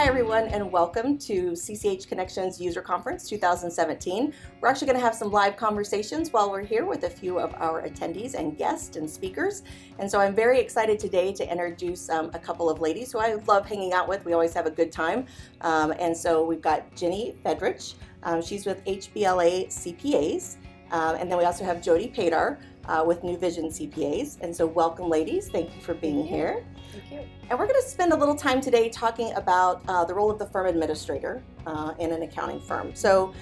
Hi everyone, and welcome to CCH Connections User Conference 2017. We're actually going to have some live conversations while we're here with a few of our attendees and guests and speakers. And so I'm very excited today to introduce a couple of ladies who I love hanging out with. We always have a good time. And so we've got Ginny Fedrich. She's with HBLA CPAs. And then we also have Jody Padar with New Vision CPAs. And so welcome, ladies. Thank you for being here. Thank you. And we're going to spend a little time today talking about the role of the firm administrator in an accounting firm. So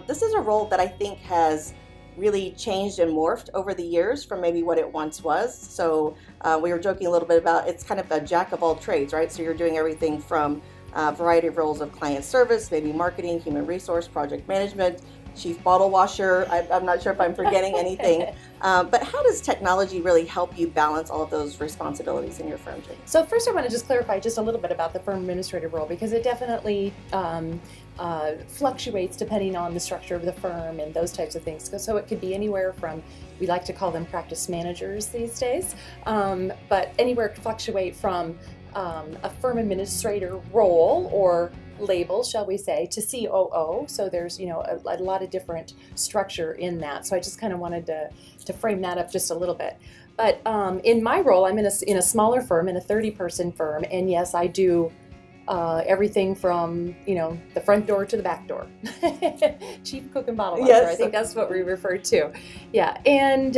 this is a role that I think has really changed and morphed over the years from maybe what it once was. So we were joking a little bit about it's kind of a jack of all trades, right? So you're doing everything from a variety of roles of client service, maybe marketing, human resource, project management, chief bottle washer. I'm not sure if I'm forgetting anything. But how does technology really help you balance all of those responsibilities in your firm, Jody? So first I want to just clarify just a little bit about the firm administrator role, because it definitely fluctuates depending on the structure of the firm and those types of things. So it could be anywhere from, we like to call them practice managers these days, but anywhere could fluctuate from a firm administrator role or label, shall we say, to COO. So there's, a lot of different structure in that. So I just kind of wanted to frame that up just a little bit. But in my role, I'm in a smaller firm, in a 30-person firm, and yes, I do everything from, the front door to the back door. Chief cook and bottle washer. Yes. I think that's what we refer to. Yeah, and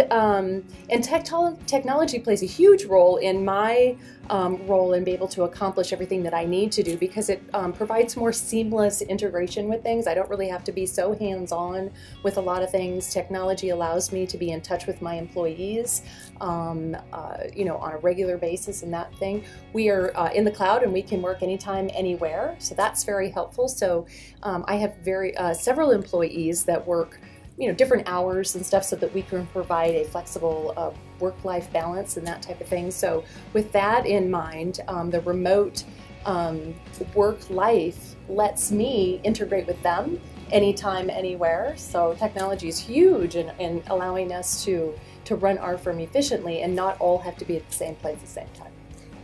technology plays a huge role in my role and be able to accomplish everything that I need to do, because it provides more seamless integration with things. I don't really have to be so hands-on with a lot of things. Technology allows me to be in touch with my employees, on a regular basis and that thing. We are in the cloud and we can work anytime, anywhere. So that's very helpful. So I have several employees that work different hours and stuff so that we can provide a flexible work-life balance and that type of thing. So with that in mind, the remote work life lets me integrate with them anytime, anywhere. So technology is huge in allowing us to run our firm efficiently and not all have to be at the same place at the same time.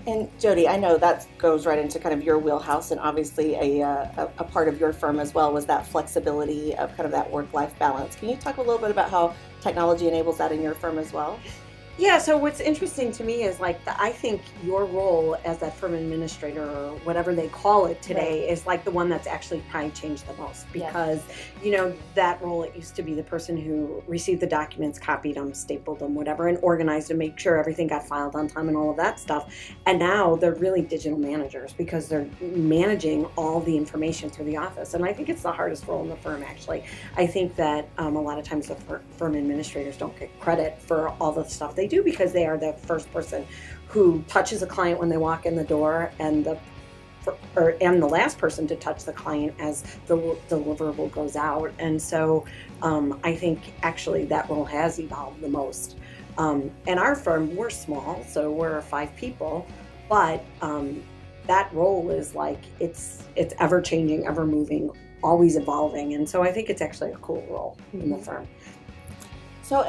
And Jody, I know that goes right into kind of your wheelhouse, and obviously a part of your firm as well was that flexibility of kind of that work-life balance. Can you talk a little bit about how technology enables that in your firm as well? Yeah, so what's interesting to me is I think your role as that firm administrator, or whatever they call it today, right, is like the one that's actually probably changed the most, because, that role, it used to be the person who received the documents, copied them, stapled them, whatever, and organized and make sure everything got filed on time and all of that stuff. And now they're really digital managers, because they're managing all the information through the office. And I think it's the hardest role in the firm, actually. I think that a lot of times the firm administrators don't get credit for all the stuff they do, because they are the first person who touches a client when they walk in the door, and the last person to touch the client as the deliverable goes out. And so I think actually that role has evolved the most. In our firm, we're small, so we're 5 people, but that role is it's ever changing, ever moving, always evolving. And so I think it's actually a cool role in the firm. So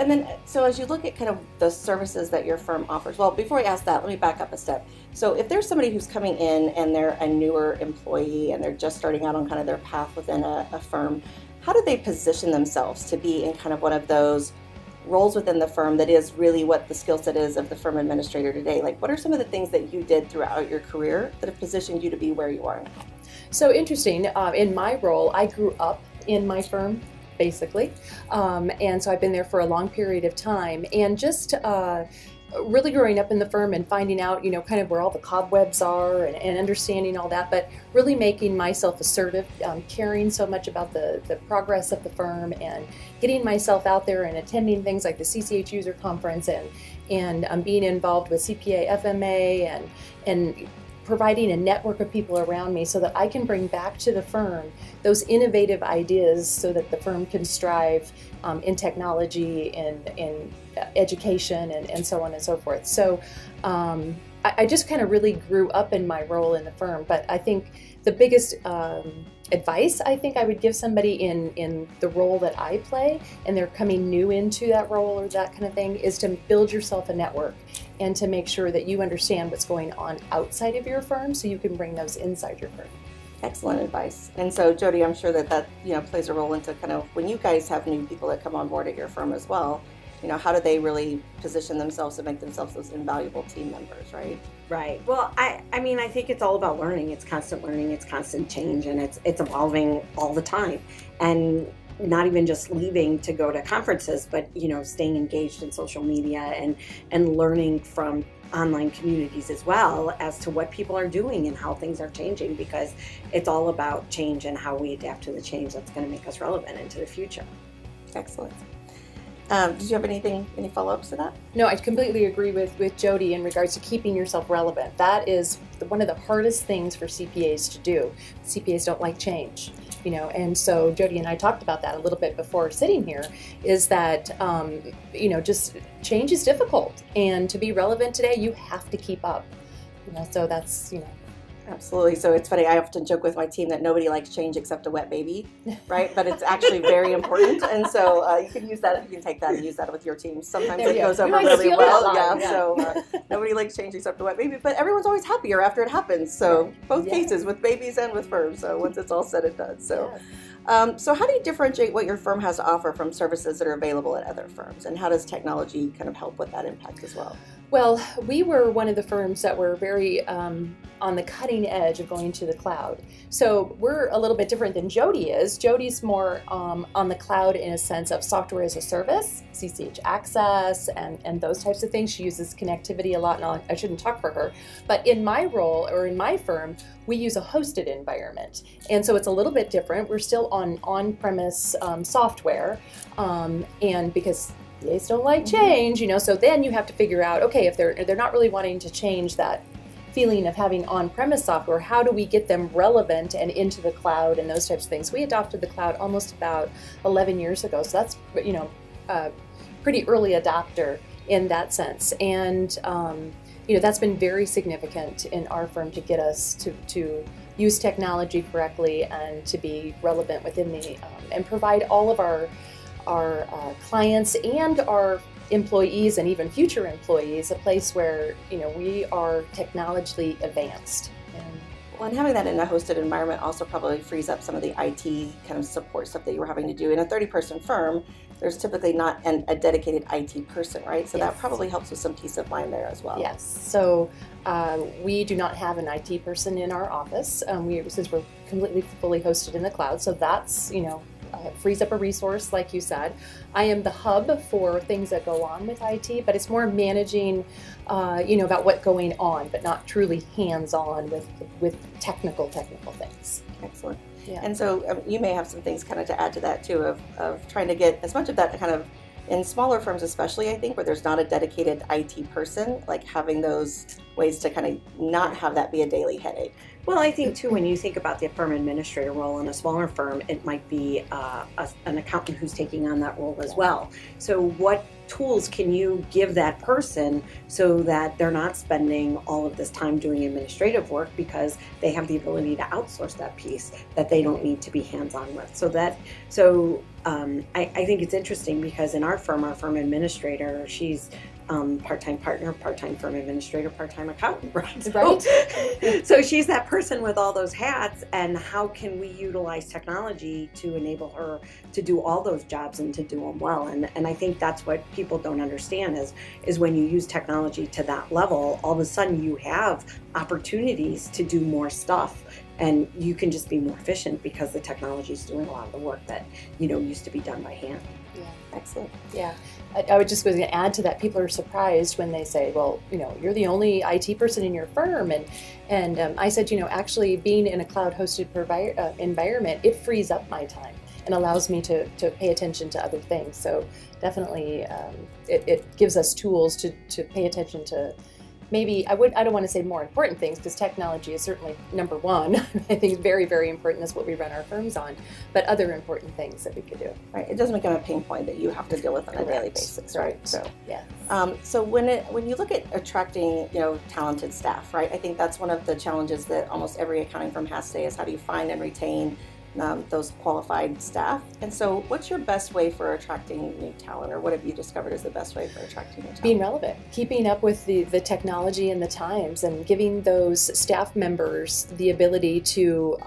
as you look at kind of the services that your firm offers, well, before I ask that, let me back up a step. So if there's somebody who's coming in and they're a newer employee and they're just starting out on kind of their path within a firm, how do they position themselves to be in kind of one of those roles within the firm that is really what the skill set is of the firm administrator today? Like, what are some of the things that you did throughout your career that have positioned you to be where you are now? So interesting. In my role, I grew up in my firm, basically. And so I've been there for a long period of time, and just really growing up in the firm and finding out, kind of where all the cobwebs are and understanding all that, but really making myself assertive, caring so much about the progress of the firm, and getting myself out there and attending things like the CCH user conference and being involved with CPA, FMA, and providing a network of people around me so that I can bring back to the firm those innovative ideas so that the firm can strive in technology and in education and so on and so forth. So I just kind of really grew up in my role in the firm, but I think the biggest advice I think I would give somebody in the role that I play, and they're coming new into that role or that kind of thing, is to build yourself a network and to make sure that you understand what's going on outside of your firm so you can bring those inside your firm. Excellent advice. And so, Jody, I'm sure that plays a role into kind of when you guys have new people that come on board at your firm as well. How do they really position themselves to make themselves those invaluable team members, right? Right. Well, I mean, I think it's all about learning. It's constant learning. It's constant change, and it's evolving all the time. And not even just leaving to go to conferences, but staying engaged in social media and learning from online communities as well as to what people are doing and how things are changing, because it's all about change and how we adapt to the change that's going to make us relevant into the future. Excellent. Did you have any follow-ups to that? No, I completely agree with Jody in regards to keeping yourself relevant. That is one of the hardest things for CPAs to do. CPAs don't like change, and so Jody and I talked about that a little bit before sitting here, is that, just change is difficult, and to be relevant today, you have to keep up, so that's, Absolutely. So it's funny, I often joke with my team that nobody likes change except a wet baby, right? But it's actually very important. And so you can take that and use that with your team. Sometimes it goes over really well. Yeah. So nobody likes change except a wet baby, but everyone's always happier after it happens. So both cases, with babies and with firms. So once it's all said and done. So, so how do you differentiate what your firm has to offer from services that are available at other firms? And how does technology kind of help with that impact as well? Well, we were one of the firms that were very on the cutting edge of going to the cloud. So we're a little bit different than Jody is. Jody's more on the cloud in a sense of software as a service, CCH access, and those types of things. She uses connectivity a lot, and I shouldn't talk for her. But in my role, or in my firm, we use a hosted environment. And so it's a little bit different. We're still on-premise software, and because they don't like change, so then you have to figure out, okay, if they're not really wanting to change that feeling of having on-premise software, how do we get them relevant and into the cloud and those types of things? We adopted the cloud almost about 11 years ago, so that's pretty early adopter in that sense, and that's been very significant in our firm to get us to use technology correctly and to be relevant within the and provide all of our clients and our employees and even future employees a place where we are technologically advanced. Well, and having that in a hosted environment also probably frees up some of the IT kind of support stuff that you were having to do. In a 30-person firm, there's typically not a dedicated IT person, right? So that probably helps with some peace of mind there as well. Yes. So we do not have an IT person in our office since we're completely fully hosted in the cloud. So that's, frees up a resource, like you said. I am the hub for things that go on with IT, but it's more managing, about what's going on, but not truly hands-on with technical things. Excellent. Yeah. And so you may have some things kind of to add to that too, of trying to get as much of that kind of, in smaller firms especially, I think, where there's not a dedicated IT person, like having those ways to kind of not have that be a daily headache. Well, I think too, when you think about the firm administrator role in a smaller firm, it might be an accountant who's taking on that role as well. So what tools can you give that person so that they're not spending all of this time doing administrative work, because they have the ability to outsource that piece that they don't need to be hands-on with. I think it's interesting because in our firm administrator, she's part-time partner, part-time firm administrator, part-time accountant, right? So she's that person with all those hats, and how can we utilize technology to enable her to do all those jobs and to do them well? And I think that's what people don't understand is when you use technology to that level, all of a sudden you have opportunities to do more stuff, and you can just be more efficient because the technology is doing a lot of the work that used to be done by hand. Yeah, excellent. Yeah, I would just go to add to that. People are surprised when they say, "Well, you're the only IT person in your firm," and I said, actually being in a cloud-hosted environment, it frees up my time and allows me to pay attention to other things. So definitely, it gives us tools to pay attention to. Maybe I don't want to say more important things, because technology is certainly number one. I think it's very, very important. That's what we run our firms on. But other important things that we could do. Right. It doesn't become a pain point that you have to deal with on a daily basis, right? So yeah. So when you look at attracting talented staff, right? I think that's one of the challenges that almost every accounting firm has today, is how do you find and retain those qualified staff. And so what's your best way for attracting new talent, or what have you discovered is the best way for attracting new talent? Being relevant, keeping up with the technology and the times, and giving those staff members the ability to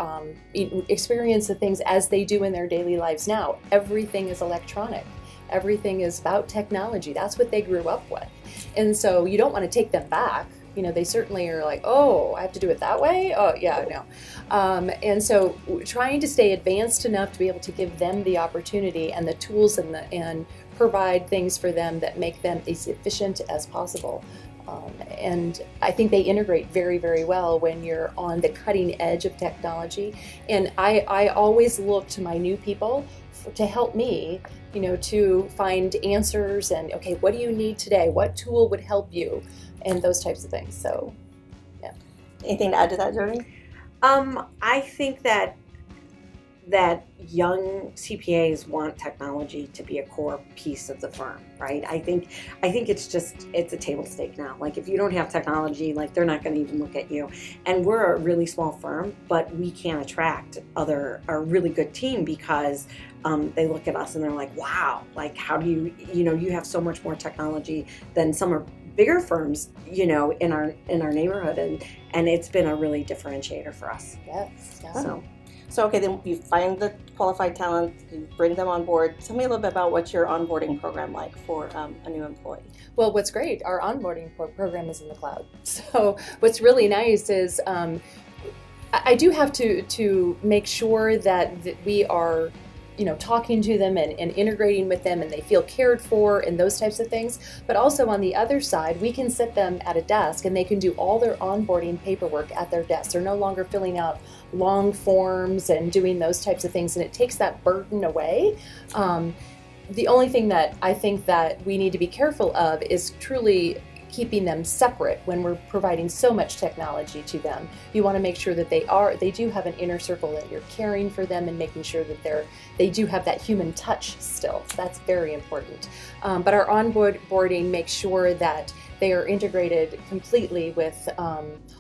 experience the things as they do in their daily lives now. Everything is electronic. Everything is about technology. That's what they grew up with. And so you don't want to take them back. They certainly are like, oh, I have to do it that way? Oh, yeah, no. And so trying to stay advanced enough to be able to give them the opportunity and the tools and provide things for them that make them as efficient as possible. And I think they integrate very, very well when you're on the cutting edge of technology. And I always look to my new people to help me, to find answers and, okay, what do you need today? What tool would help you? And those types of things. So, yeah. Anything to add to that, Jody? I think that young CPAs want technology to be a core piece of the firm, right? I think it's a table stake now. Like, if you don't have technology, like, they're not going to even look at you. And we're a really small firm, but we can attract a really good team because they look at us and they're like, wow, like, how do you have so much more technology than some are bigger firms, in our neighborhood, and it's been a really differentiator for us. Yes. Yeah. So okay, then you find the qualified talent, you bring them on board. Tell me a little bit about what's your onboarding program like for a new employee. Well, what's great, our onboarding program is in the cloud. So what's really nice is I do have to make sure that we are talking to them and integrating with them, and they feel cared for and those types of things. But also on the other side, we can sit them at a desk and they can do all their onboarding paperwork at their desk. They're no longer filling out long forms and doing those types of things, and it takes that burden away. The only thing that I think that we need to be careful of is truly keeping them separate when we're providing so much technology to them. You want to make sure that they do have an inner circle, that you're caring for them and making sure that they do have that human touch still. That's very important. But our onboarding makes sure that they are integrated completely with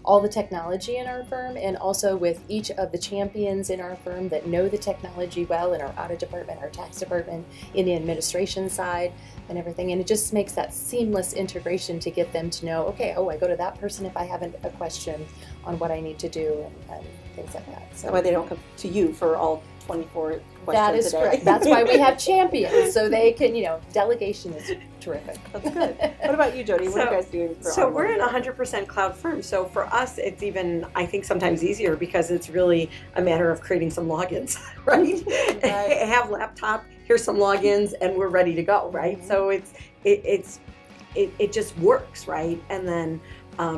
all the technology in our firm, and also with each of the champions in our firm that know the technology well, in our audit department, our tax department, in the administration side, and everything. And it just makes that seamless integration to get them to know, okay, I go to that person if I have a question on what I need to do, and things like that. So that way they don't come to you for all 24 questions that is a day. correct. That's why we have champions, so they can, delegation is terrific. That's good. What about you, Jody? What are you guys doing for So we're in a 100% cloud firm. So for us, it's even, I think, sometimes easier because it's really a matter of creating some logins, right? Have laptop, here's some logins, and we're ready to go, right? Mm-hmm. So it just works, right? And then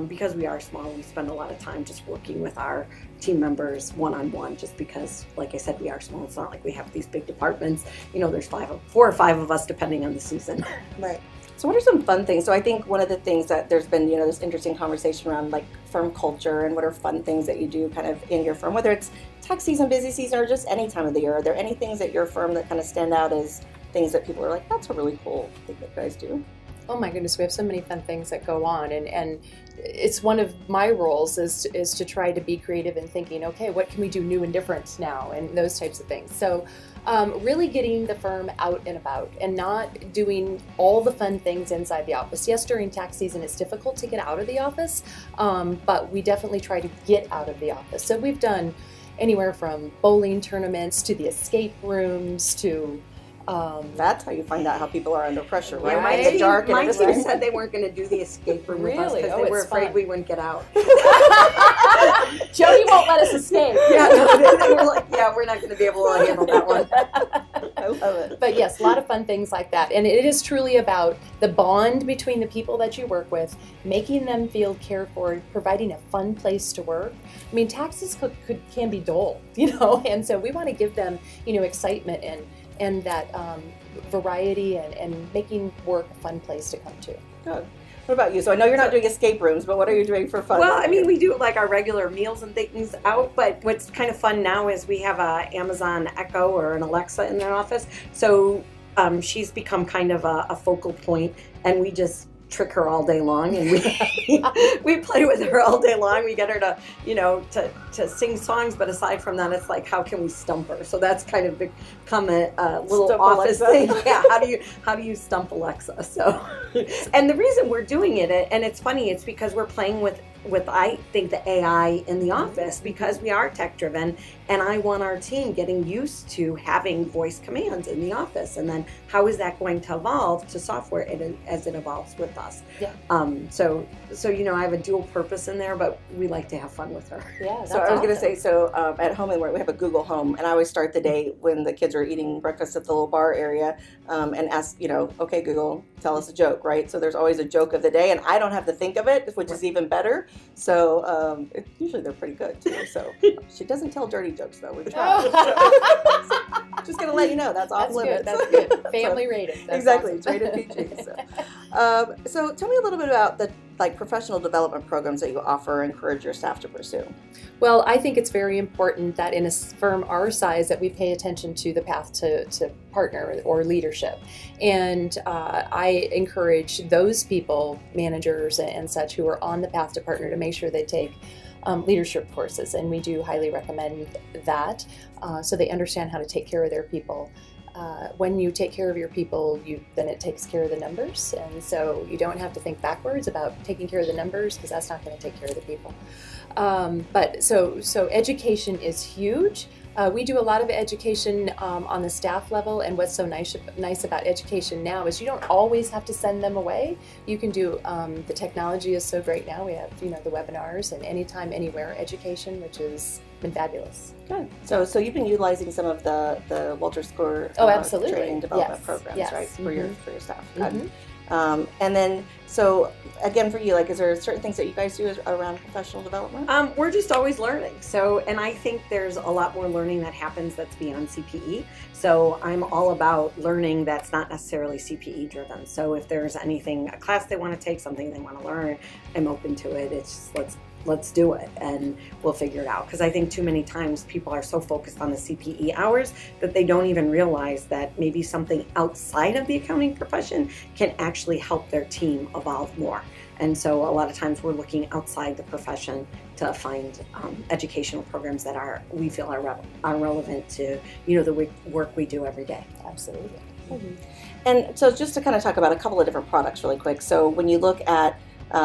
because we are small, we spend a lot of time just working with our team members one-on-one, just because, like I said, we are small. It's not like we have these big departments. There's 4 or 5 of us depending on the season. Right. So what are some fun things? So I think one of the things that there's been, this interesting conversation around, like, firm culture, and what are fun things that you do kind of in your firm, whether it's tax season, busy season, or just any time of the year. Are there any things at your firm that kind of stand out as things that people are like, that's a really cool thing that you guys do? Oh my goodness, we have so many fun things that go on, and it's one of my roles is to try to be creative and thinking, okay, what can we do new and different now, and those types of things. So really getting the firm out and about, and not doing all the fun things inside the office. Yes, during tax season it's difficult to get out of the office, but we definitely try to get out of the office. So we've done anywhere from bowling tournaments to the escape rooms to that's how you find out how people are under pressure, right? Yeah, in the dark. My team said they weren't going to do the escape room with us because they were afraid fun. We wouldn't get out. Jody won't let us escape. Yeah, no, they were like, yeah, we're not going to be able to handle that one. I love it. But yes, a lot of fun things like that. And it is truly about the bond between the people that you work with, making them feel cared for, providing a fun place to work. I mean, taxes can be dull, and so we want to give them, excitement and that variety and making work a fun place to come to. Good. What about you? So I know you're not doing escape rooms, but what are you doing for fun? Well, I mean, we do like our regular meals and things out, but what's kind of fun now is we have a Amazon Echo or an Alexa in their office. So she's become kind of a focal point, and we just trick her all day long, and we play with her all day long. We get her to, to sing songs, but aside from that, it's like, how can we stump her? So that's kind of become a little Stump office Alexa. thing. Yeah, how do you stump Alexa? So, and the reason we're doing it, and it's funny, it's because we're playing with I think the AI in the office, because we are tech driven, and I want our team getting used to having voice commands in the office, and then how is that going to evolve to software as it evolves with us? Yeah. So I have a dual purpose in there, but we like to have fun with her. Yeah. So I was going to say, at home and work, we have a Google Home, and I always start the day when the kids are eating breakfast at the little bar area, and ask, okay, Google, tell us a joke, right? So there's always a joke of the day, and I don't have to think of it, which is even better. So usually they're pretty good too. So she doesn't tell dirty jokes though. We try. Just gonna let you know that's off limits. That's good. Family rated. That's Exactly, awesome. it's rated PG. So tell me a little bit about the professional development programs that you offer and encourage your staff to pursue. Well, I think it's very important that in a firm our size that we pay attention to the path to partner or leadership. And I encourage those people, managers and such, who are on the path to partner to make sure they take leadership courses. And we do highly recommend that so they understand how to take care of their people. When you take care of your people, then it takes care of the numbers. And so you don't have to think backwards about taking care of the numbers, because that's not going to take care of the people. But so education is huge. We do a lot of education on the staff level, and what's so nice about education now is you don't always have to send them away. You can do, the technology is so great now. We have, the webinars and anytime, anywhere education, which has been fabulous. Good. So you've been utilizing some of the Wolters Score absolutely. training development Yes. programs, Yes. right, for your staff. Mm-hmm. And then, so again, for you, is there certain things that you guys do around professional development? We're just always learning. So, and I think there's a lot more learning that happens that's beyond CPE. So I'm all about learning that's not necessarily CPE driven. So if there's anything, a class they want to take, something they want to learn, I'm open to it. It's just, let's do it, and we'll figure it out. Because I think too many times people are so focused on the CPE hours that they don't even realize that maybe something outside of the accounting profession can actually help their team evolve more. And so a lot of times we're looking outside the profession to find educational programs that we feel are relevant to the work we do every day. Absolutely. Mm-hmm. And so just to kind of talk about a couple of different products really quick. So when you look at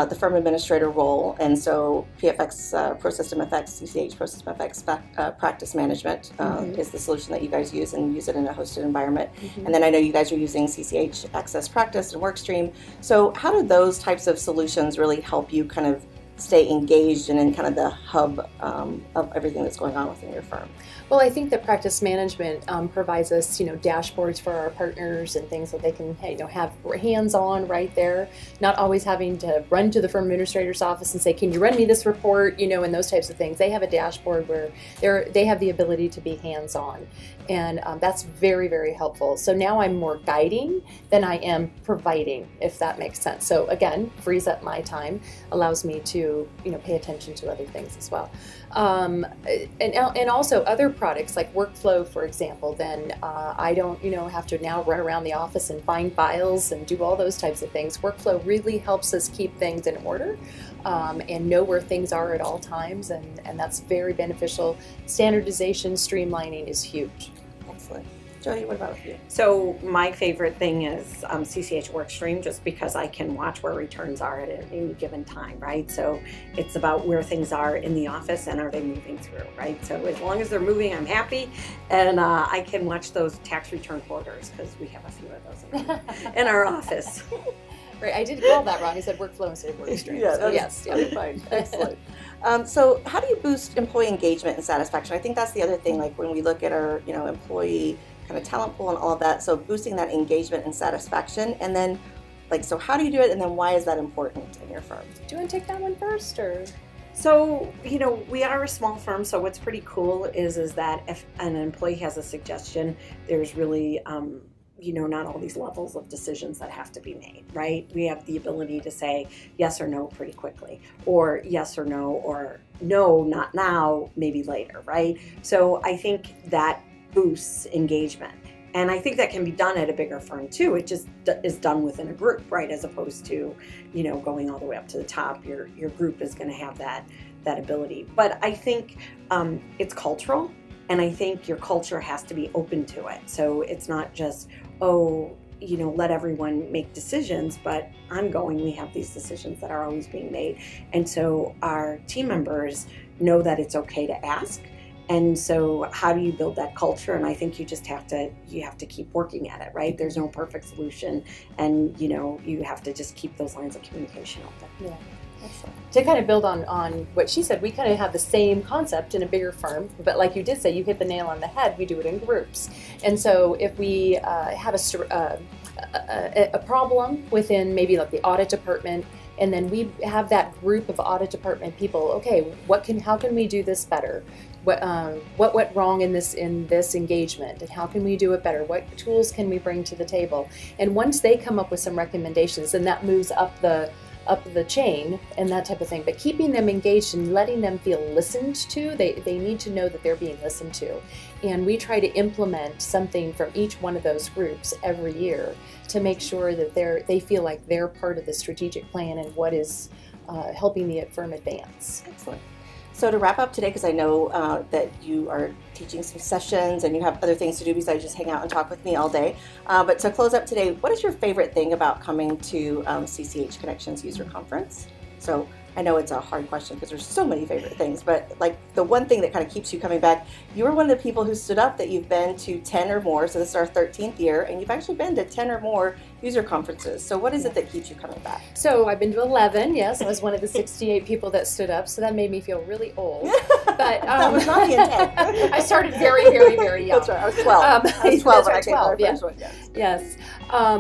the firm administrator role, and so PFX, Pro System FX, CCH, Pro System FX Practice Management is the solution that you guys use, and use it in a hosted environment. Mm-hmm. And then I know you guys are using CCH Access Practice and Workstream. So how do those types of solutions really help you kind of stay engaged and in kind of the hub of everything that's going on within your firm? Well, I think that practice management provides us, dashboards for our partners and things that they can, have hands-on right there, not always having to run to the firm administrator's office and say, can you run me this report, and those types of things. They have a dashboard where they have the ability to be hands-on, and that's very, very helpful. So now I'm more guiding than I am providing, if that makes sense. So again, frees up my time, allows me to, pay attention to other things as well. And also other products like Workflow, for example, then I don't, have to now run around the office and find files and do all those types of things. Workflow really helps us keep things in order and know where things are at all times, and that's very beneficial. Standardization, streamlining is huge. Excellent. Jody, what about you? So my favorite thing is CCH Workstream, just because I can watch where returns are at any given time, right? So it's about where things are in the office and are they moving through, right? So as long as they're moving, I'm happy, and I can watch those tax return quarters, because we have a few of those in our office. Right, I did call that wrong. I said Workflow instead of Workstream. Yeah, so yes, yeah. Fine. Excellent. So how do you boost employee engagement and satisfaction? I think that's the other thing, like when we look at our, employee kind of talent pool and all of that, so boosting that engagement and satisfaction, and then so how do you do it, and then why is that important in your firm? Do you want to take that one first, or? So, we are a small firm, so what's pretty cool is that if an employee has a suggestion, there's really not all these levels of decisions that have to be made, right? We have the ability to say yes or no pretty quickly, or yes or no, or no, not now, maybe later, right? So I think that boosts engagement. And I think that can be done at a bigger firm too. It just is done within a group, right? As opposed to, going all the way up to the top. Your group is going to have that ability. But I think it's cultural, and I think your culture has to be open to it. So it's not just, let everyone make decisions, but we have these decisions that are always being made. And so our team members know that it's okay to ask. And so how do you build that culture? And I think you just have to keep working at it, right? There's no perfect solution. And, you have to just keep those lines of communication open. Yeah. Excellent. To kind of build on what she said, we kind of have the same concept in a bigger firm, but like you did say, you hit the nail on the head, we do it in groups. And so if we have a problem within maybe like the audit department, and then we have that group of audit department people, okay, how can we do this better? What went wrong in this engagement, and how can we do it better? What tools can we bring to the table? And once they come up with some recommendations, then that moves up the chain and that type of thing. But keeping them engaged and letting them feel listened to, they need to know that they're being listened to. And we try to implement something from each one of those groups every year to make sure that they feel like they're part of the strategic plan and what is helping the firm advance. Excellent. So to wrap up today, because I know that you are teaching some sessions and you have other things to do besides just hang out and talk with me all day. But to close up today, what is your favorite thing about coming to CCH Connections User Conference? So I know it's a hard question because there's so many favorite things, but like the one thing that kind of keeps you coming back, you were one of the people who stood up that you've been to 10 or more, so this is our 13th year, and you've actually been to 10 or more user conferences. So what is it that keeps you coming back? So I've been to 11, yes. I was one of the 68 people that stood up, so that made me feel really old. But that was not the intent. I started very, very, very young. That's right, I was 12. I was 12 when I came to my first one, yes.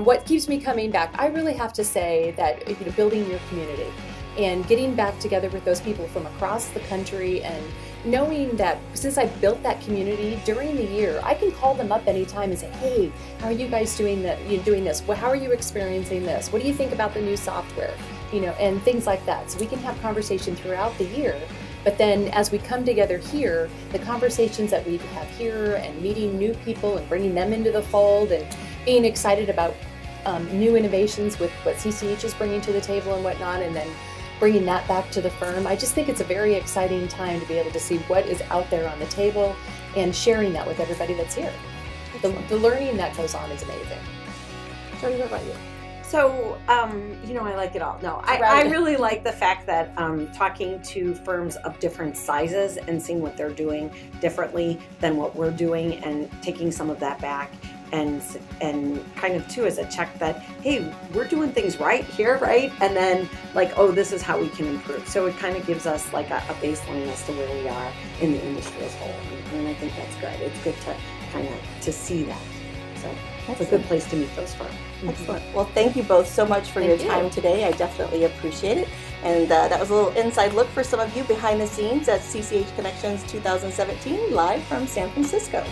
What keeps me coming back, I really have to say that building your community and getting back together with those people from across the country, and knowing that since I built that community during the year, I can call them up anytime and say, hey, how are you guys doing this? Well, how are you experiencing this? What do you think about the new software? And things like that. So we can have conversation throughout the year. But then as we come together here, the conversations that we have here and meeting new people and bringing them into the fold and being excited about new innovations with what CCH is bringing to the table and whatnot, and then bringing that back to the firm. I just think it's a very exciting time to be able to see what is out there on the table and sharing that with everybody that's here. The learning that goes on is amazing. Jody, what about you? So, I like it all. No, I really like the fact that talking to firms of different sizes and seeing what they're doing differently than what we're doing, and taking some of that back and kind of too as a check that, hey, we're doing things right here, right? And then this is how we can improve. So it kind of gives us like a baseline as to where we are in the industry as a whole. And I think that's good. It's good to kind of to see that. So that's a good place to meet those firms. Excellent. Well, thank you both so much for your time today. I definitely appreciate it. And that was a little inside look for some of you behind the scenes at CCH Connections 2017, live from San Francisco.